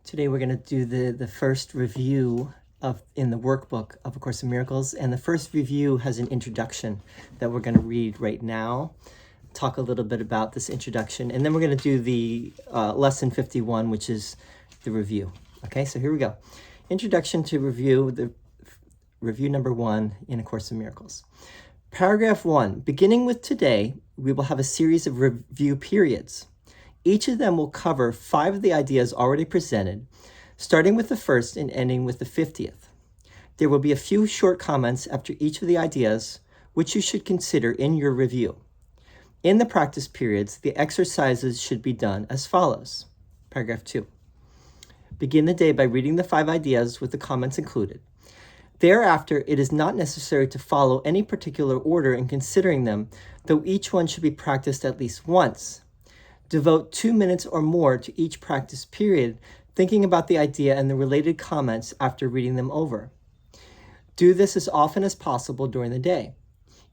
Today we're going to do the first review in the workbook of A Course in Miracles, and the first review has an introduction that we're going to read right now, talk a little bit about this introduction, and then we're going to do the lesson 51, which is the review. Okay, so here we go. Introduction to review, the review number 1 in A Course in Miracles. Paragraph 1, beginning with today, we will have a series of review periods. Each of them will cover 5 of the ideas already presented, starting with the first and ending with the 50th. There will be a few short comments after each of the ideas, which you should consider in your review. In the practice periods, the exercises should be done as follows. Paragraph 2. Begin the day by reading the 5 ideas with the comments included. Thereafter, it is not necessary to follow any particular order in considering them, though each one should be practiced at least once. Devote 2 minutes or more to each practice period, thinking about the idea and the related comments after reading them over. Do this as often as possible during the day.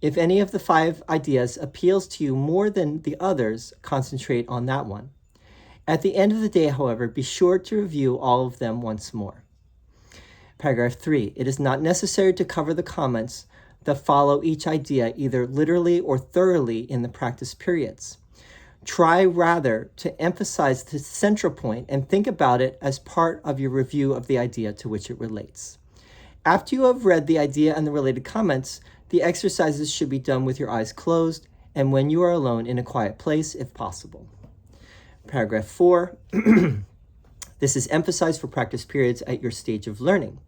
If any of the 5 ideas appeals to you more than the others, concentrate on that one. At the end of the day, however, be sure to review all of them once more. Paragraph 3. It is not necessary to cover the comments that follow each idea either literally or thoroughly in the practice periods. Try rather to emphasize the central point and think about it as part of your review of the idea to which it relates. After you have read the idea and the related comments, the exercises should be done with your eyes closed and when you are alone in a quiet place, if possible. Paragraph 4. This is emphasized for practice periods at your stage of learning.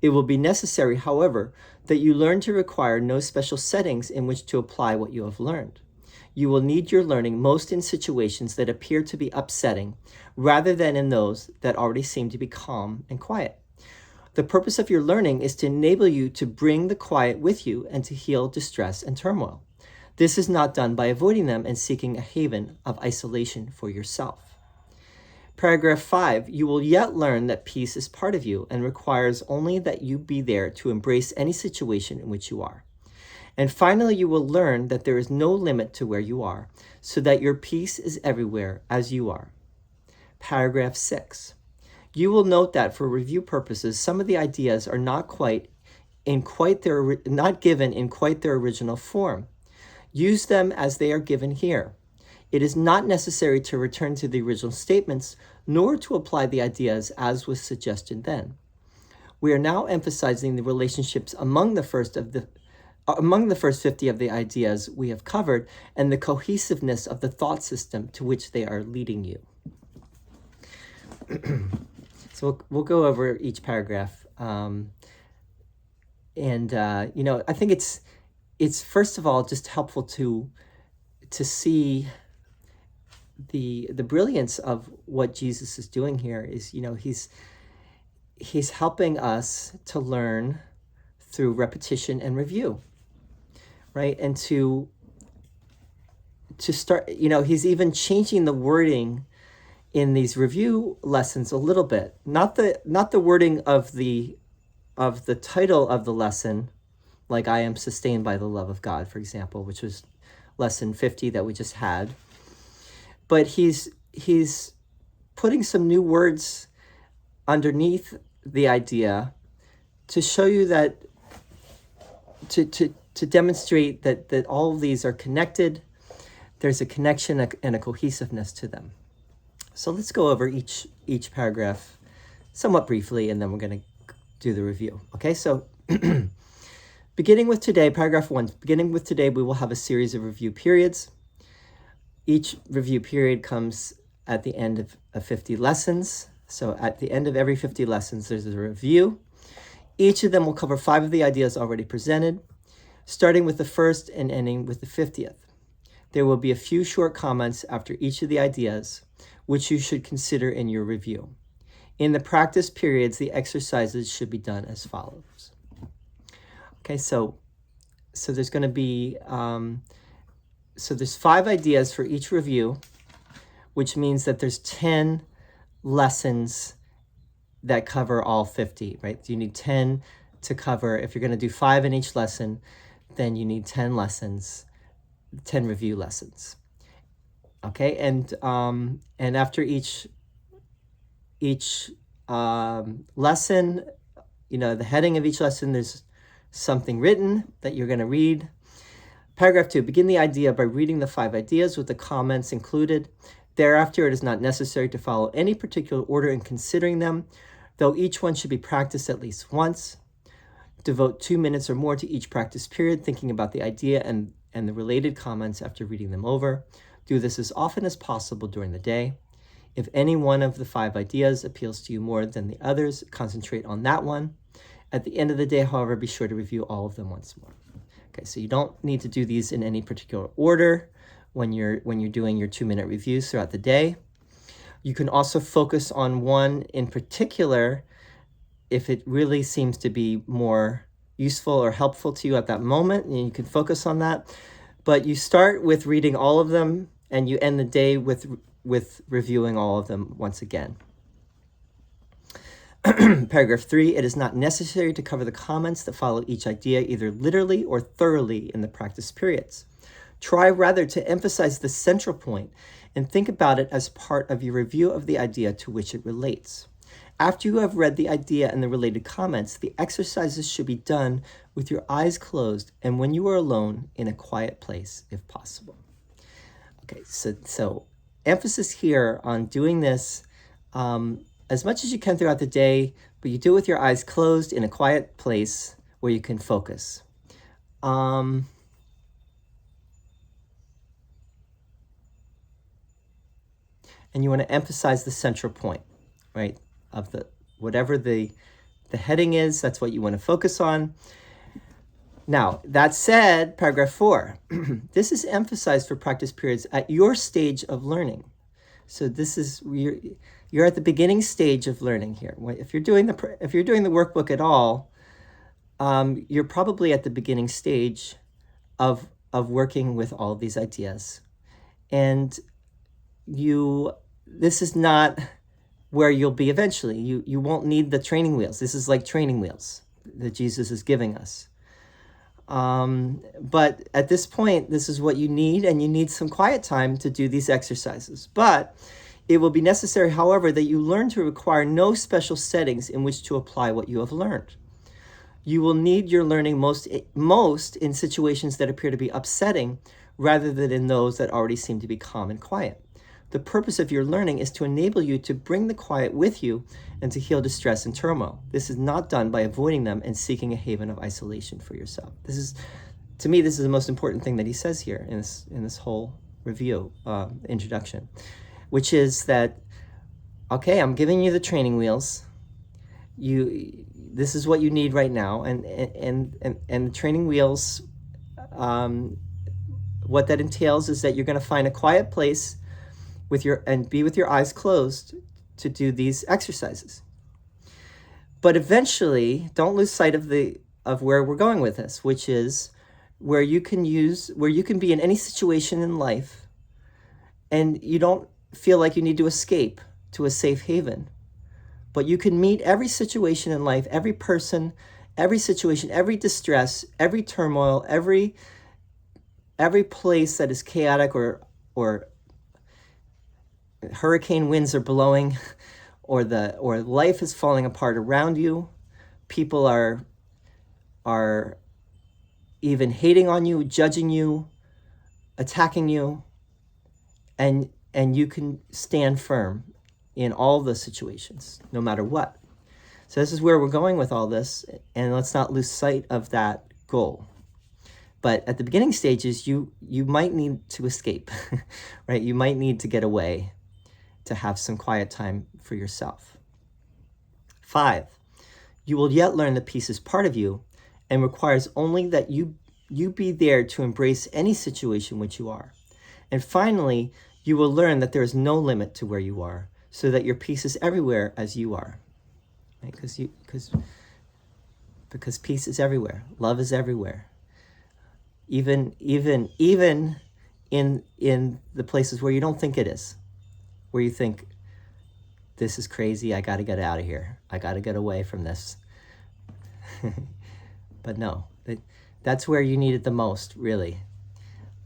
It will be necessary, however, that you learn to require no special settings in which to apply what you have learned. You will need your learning most in situations that appear to be upsetting, rather than in those that already seem to be calm and quiet. The purpose of your learning is to enable you to bring the quiet with you and to heal distress and turmoil. This is not done by avoiding them and seeking a haven of isolation for yourself. Paragraph 5, you will yet learn that peace is part of you and requires only that you be there to embrace any situation in which you are. And finally, you will learn that there is no limit to where you are, so that your peace is everywhere as you are. Paragraph 6. You will note that for review purposes, some of the ideas are not given in quite their original form. Use them as they are given here. It is not necessary to return to the original statements, nor to apply the ideas as was suggested then. We are now emphasizing the relationships among the first 50 of the ideas we have covered and the cohesiveness of the thought system to which they are leading you. So we'll go over each paragraph. I think it's first of all just helpful to see the brilliance of what Jesus is doing here is, he's helping us to learn through repetition and review. Right, and to start, he's even changing the wording in these review lessons a little bit. Not the wording of the title of the lesson, like I am sustained by the love of God, for example, which was lesson 50 that we just had. But he's putting some new words underneath the idea to show you that to demonstrate that all of these are connected. There's a connection and a cohesiveness to them. So let's go over each paragraph somewhat briefly, and then we're going to do the review. Okay, so beginning with today, paragraph 1, beginning with today, we will have a series of review periods. Each review period comes at the end of 50 lessons. So at the end of every 50 lessons, there's a review. Each of them will cover 5 of the ideas already presented, starting with the first and ending with the 50th. There will be a few short comments after each of the ideas, which you should consider in your review. In the practice periods, the exercises should be done as follows. Okay, so there's going to be, there's 5 ideas for each review, which means that there's 10 lessons that cover all 50, right? You need 10 to cover. If you're going to do 5 in each lesson, then you need 10 lessons, 10 review lessons. Okay, and after each each lesson, the heading of each lesson, there's something written that you're going to read. Paragraph 2, begin the idea by reading the 5 ideas with the comments included. Thereafter, it is not necessary to follow any particular order in considering them, though each one should be practiced at least once. Devote 2 minutes or more to each practice period, thinking about the idea and the related comments after reading them over. Do this as often as possible during the day. If any one of the 5 ideas appeals to you more than the others, concentrate on that one. At the end of the day, however, be sure to review all of them once more. Okay, so you don't need to do these in any particular order when you're doing your 2-minute reviews throughout the day. You can also focus on one in particular if it really seems to be more useful or helpful to you at that moment, and you can focus on that. But you start with reading all of them, and you end the day with reviewing all of them once again. Paragraph 3, it is not necessary to cover the comments that follow each idea either literally or thoroughly in the practice periods. Try rather to emphasize the central point and think about it as part of your review of the idea to which it relates. After you have read the idea and the related comments, the exercises should be done with your eyes closed and when you are alone in a quiet place, if possible. Okay, so emphasis here on doing this as much as you can throughout the day, but you do it with your eyes closed in a quiet place where you can focus. And you want to emphasize the central point, right? Of whatever the heading is, that's what you want to focus on. Now, that said, paragraph 4, this is emphasized for practice periods at your stage of learning. So this is, you're at the beginning stage of learning here. If you're doing the workbook at all, you're probably at the beginning stage of working with all of these ideas. And this is not where you'll be eventually. You won't need the training wheels. This is like training wheels that Jesus is giving us. But at this point, this is what you need, and you need some quiet time to do these exercises. But it will be necessary, however, that you learn to require no special settings in which to apply what you have learned. You will need your learning most in situations that appear to be upsetting rather than in those that already seem to be calm and quiet. The purpose of your learning is to enable you to bring the quiet with you and to heal distress and turmoil. This is not done by avoiding them and seeking a haven of isolation for yourself. To me, this is the most important thing that he says here in this whole review, introduction, which is that, okay, I'm giving you the training wheels. This is what you need right now, and the training wheels, what that entails is that you're going to find a quiet place and be with your eyes closed to do these exercises. But eventually, don't lose sight of where we're going with this, which is where you can be in any situation in life, and you don't feel like you need to escape to a safe haven. But you can meet every situation in life, every person, every situation, every distress, every turmoil, every place that is chaotic or hurricane winds are blowing, or life is falling apart around you. People are even hating on you, judging you, attacking you, and you can stand firm in all those situations, no matter what. So this is where we're going with all this, and let's not lose sight of that goal. But at the beginning stages, you might need to escape, right? You might need to get away to have some quiet time for yourself. 5, you will yet learn that peace is part of you and requires only that you be there to embrace any situation which you are. And finally, you will learn that there is no limit to where you are, so that your peace is everywhere as you are. Right? Because peace is everywhere. Love is everywhere. Even in the places where you don't think it is, where you think, this is crazy, I got to get out of here. I got to get away from this. But no, that's where you need it the most, really.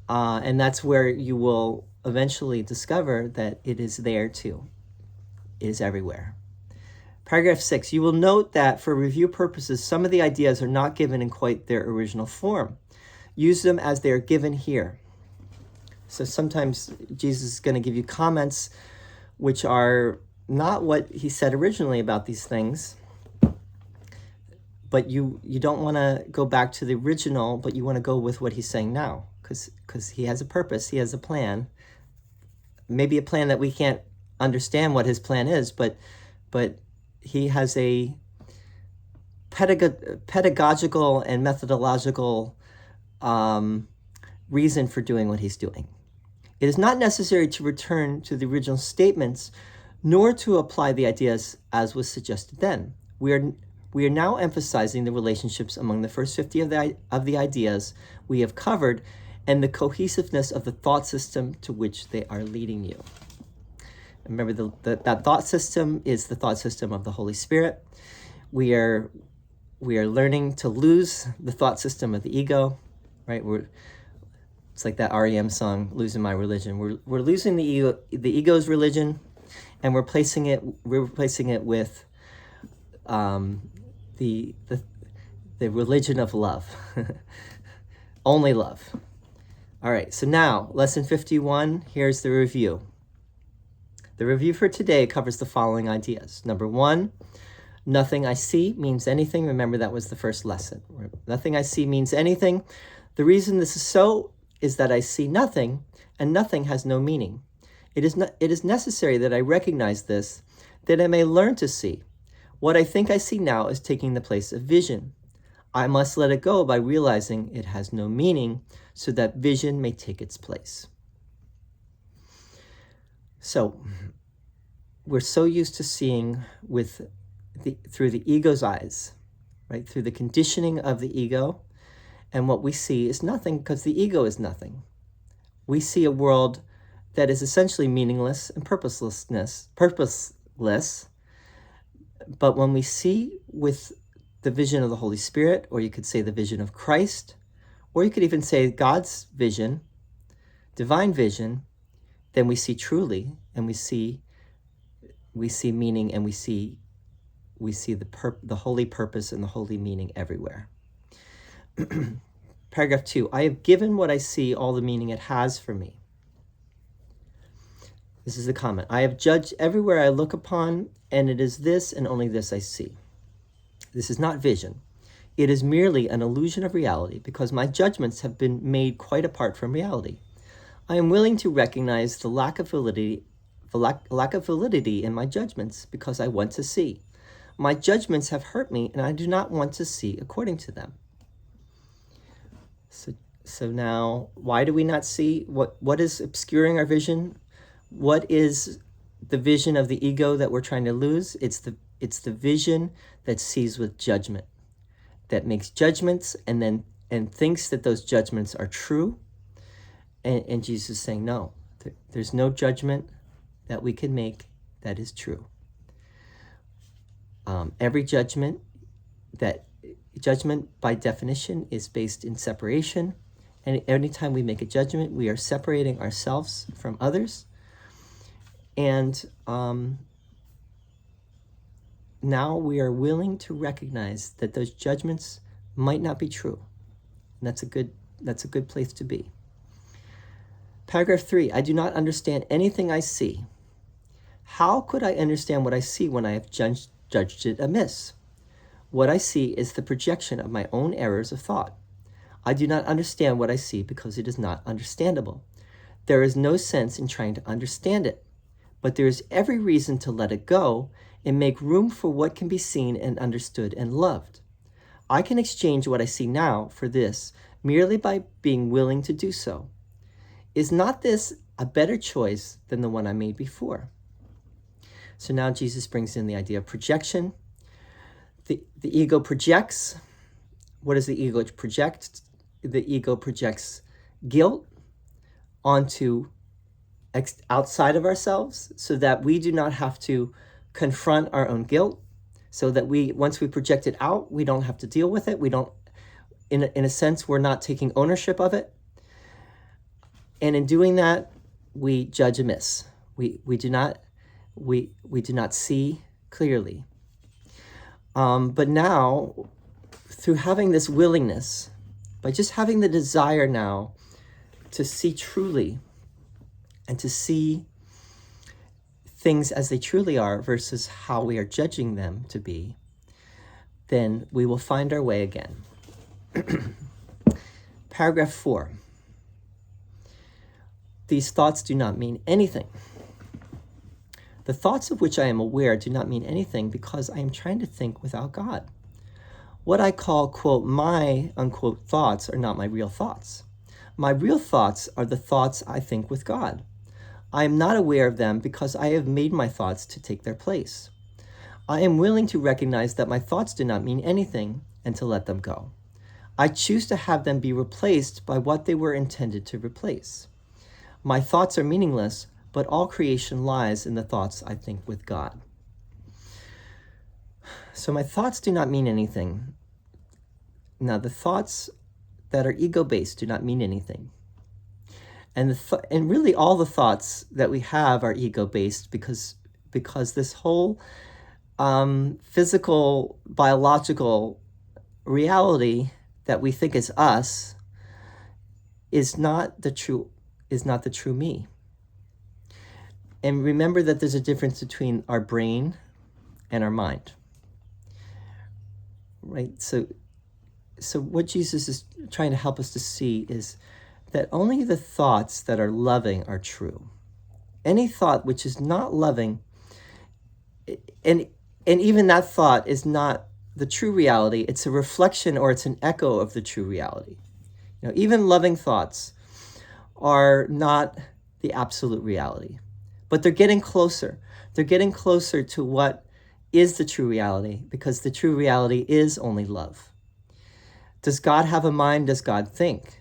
And that's where you will eventually discover that it is there too. It is everywhere. Paragraph 6, you will note that for review purposes, some of the ideas are not given in quite their original form. Use them as they are given here. So sometimes Jesus is going to give you comments which are not what he said originally about these things, but you don't want to go back to the original, but you want to go with what he's saying now, because he has a purpose, he has a plan, maybe a plan that we can't understand what his plan is, but he has a pedagogical and methodological reason for doing what he's doing. It is not necessary to return to the original statements, nor to apply the ideas as was suggested then. We are now emphasizing the relationships among the first 50 of the ideas we have covered and the cohesiveness of the thought system to which they are leading you. Remember, that thought system is the thought system of the Holy Spirit. We are learning to lose the thought system of the ego, right? It's like that REM song, "Losing My Religion." We're losing the ego's religion, and we're replacing it with the religion of love, only love. All right, so now lesson 51. Here's the review. The review for today covers the following ideas. Number 1, nothing I see means anything. Remember, that was the first lesson. Nothing I see means anything. The reason this is so is that I see nothing, and nothing has no meaning. It is necessary that I recognize this, that I may learn to see. What I think I see now is taking the place of vision. I must let it go by realizing it has no meaning, so that vision may take its place. So, we're so used to seeing through the ego's eyes, right? Through the conditioning of the ego, and what we see is nothing because the ego is nothing. We see a world that is essentially meaningless and purposeless. But when we see with the vision of the Holy Spirit, or you could say the vision of Christ, or you could even say God's vision, divine vision, then we see truly, and we see meaning, and we see the holy purpose and the holy meaning everywhere. Paragraph 2, I have given what I see all the meaning it has for me. This is the comment. I have judged everywhere I look upon, and it is this and only this I see. This is not vision. It is merely an illusion of reality, because my judgments have been made quite apart from reality. I am willing to recognize the lack of validity in my judgments, because I want to see. My judgments have hurt me, and I do not want to see according to them. So now, why do we not see? What is obscuring our vision? What is the vision of the ego that we're trying to lose? It's the vision that sees with judgment, that makes judgments and thinks that those judgments are true. And Jesus is saying, no, there's no judgment that we can make that is true. Every judgment by definition is based in separation. And anytime we make a judgment, we are separating ourselves from others. And now we are willing to recognize that those judgments might not be true. And that's a good place to be. Paragraph 3, I do not understand anything I see. How could I understand what I see when I have judged it amiss? What I see is the projection of my own errors of thought. I do not understand what I see because it is not understandable. There is no sense in trying to understand it, but there is every reason to let it go and make room for what can be seen and understood and loved. I can exchange what I see now for this merely by being willing to do so. Is not this a better choice than the one I made before? So now Jesus brings in the idea of projection. The ego projects. What does the ego project? The ego projects guilt onto outside of ourselves, so that we do not have to confront our own guilt, so that once we project it out, we don't have to deal with it. We don't, in a sense, we're not taking ownership of it. And in doing that, we judge amiss. We do not see clearly. But now, through having this willingness, by just having the desire now to see truly and to see things as they truly are versus how we are judging them to be, then we will find our way again. Paragraph 4. These thoughts do not mean anything. The thoughts of which I am aware do not mean anything because I am trying to think without God. What I call, quote, my, unquote, thoughts are not my real thoughts. My real thoughts are the thoughts I think with God. I am not aware of them because I have made my thoughts to take their place. I am willing to recognize that my thoughts do not mean anything and to let them go. I choose to have them be replaced by what they were intended to replace. My thoughts are meaningless, but all creation lies in the thoughts I think with God. So my thoughts do not mean anything. Now, the thoughts that are ego-based do not mean anything. And really all the thoughts that we have are ego-based because this whole physical, biological reality that we think is us is not the true me. And remember that there's a difference between our brain and our mind. Right? So what Jesus is trying to help us to see is that only the thoughts that are loving are true. Any thought which is not loving, and even that thought is not the true reality, it's a reflection or it's an echo of the true reality. Even loving thoughts are not the absolute reality, but they're getting closer. They're getting closer to what is the true reality because the true reality is only love. Does God have a mind? Does God think?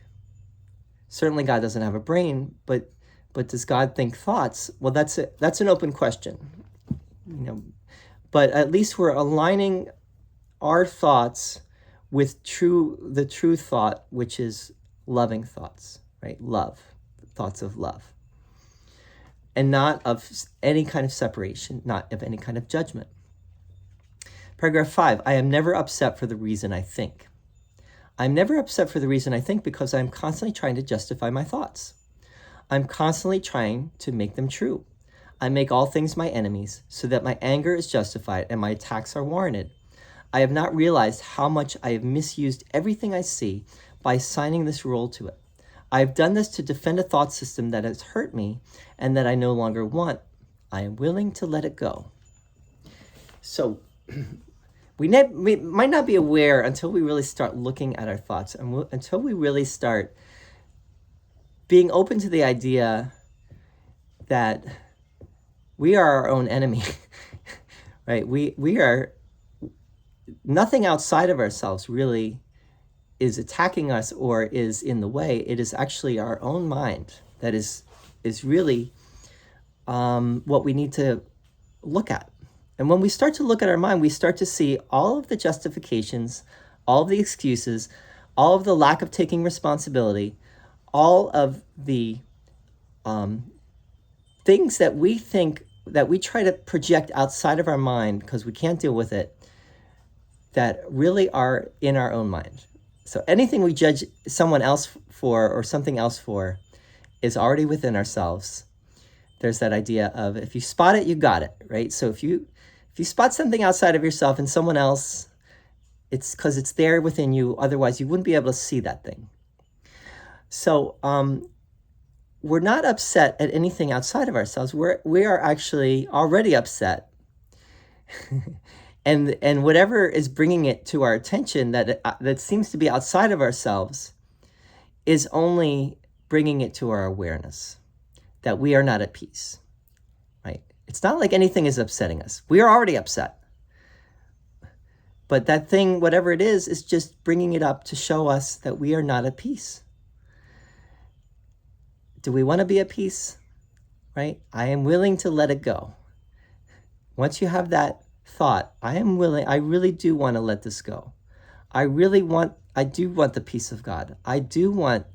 Certainly God doesn't have a brain, but does God think thoughts? Well, that's an open question. But at least we're aligning our thoughts with the true thought, which is loving thoughts, right? Love, thoughts of love. And not of any kind of separation, not of any kind of judgment. Paragraph 5, I am never upset for the reason I think. I'm never upset for the reason I think because I'm constantly trying to justify my thoughts. I'm constantly trying to make them true. I make all things my enemies so that my anger is justified and my attacks are warranted. I have not realized how much I have misused everything I see by assigning this role to it. I have done this to defend a thought system that has hurt me and that I no longer want. I am willing to let it go. So we might not be aware until we really start looking at our thoughts and until we really start being open to the idea that we are our own enemy, right? We are, nothing outside of ourselves really is attacking us or is in the way. It is actually our own mind that is really what we need to look at. And when we start to look at our mind, we start to see all of the justifications, all of the excuses, all of the lack of taking responsibility, all of the things that we think, that we try to project outside of our mind because we can't deal with it, that really are in our own mind. So anything we judge someone else for or something else for is already within ourselves. There's that idea of if you spot it, you got it, right? So if you spot something outside of yourself in someone else, it's because it's there within you. Otherwise, you wouldn't be able to see that thing. So we're not upset at anything outside of ourselves. We are actually already upset. And whatever is bringing it to our attention that seems to be outside of ourselves is only bringing it to our awareness that we are not at peace, right? It's not like anything is upsetting us. We are already upset. But that thing, whatever it is just bringing it up to show us that we are not at peace. Do we want to be at peace, right? I am willing to let it go. Once you have that thought, I really do want to let this go. I do want the peace of God. I do want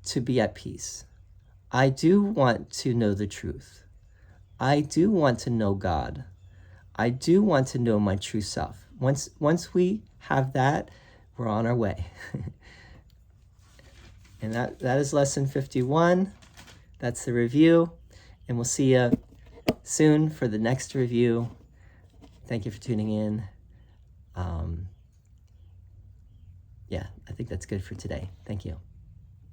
to be at peace. I do want to know the truth. I do want to know God. I do want to know my true self. Once we have that, we're on our way. And that is lesson 51. That's the review. And we'll see you soon for the next review. Thank you for tuning in. Yeah, I think that's good for today. Thank you.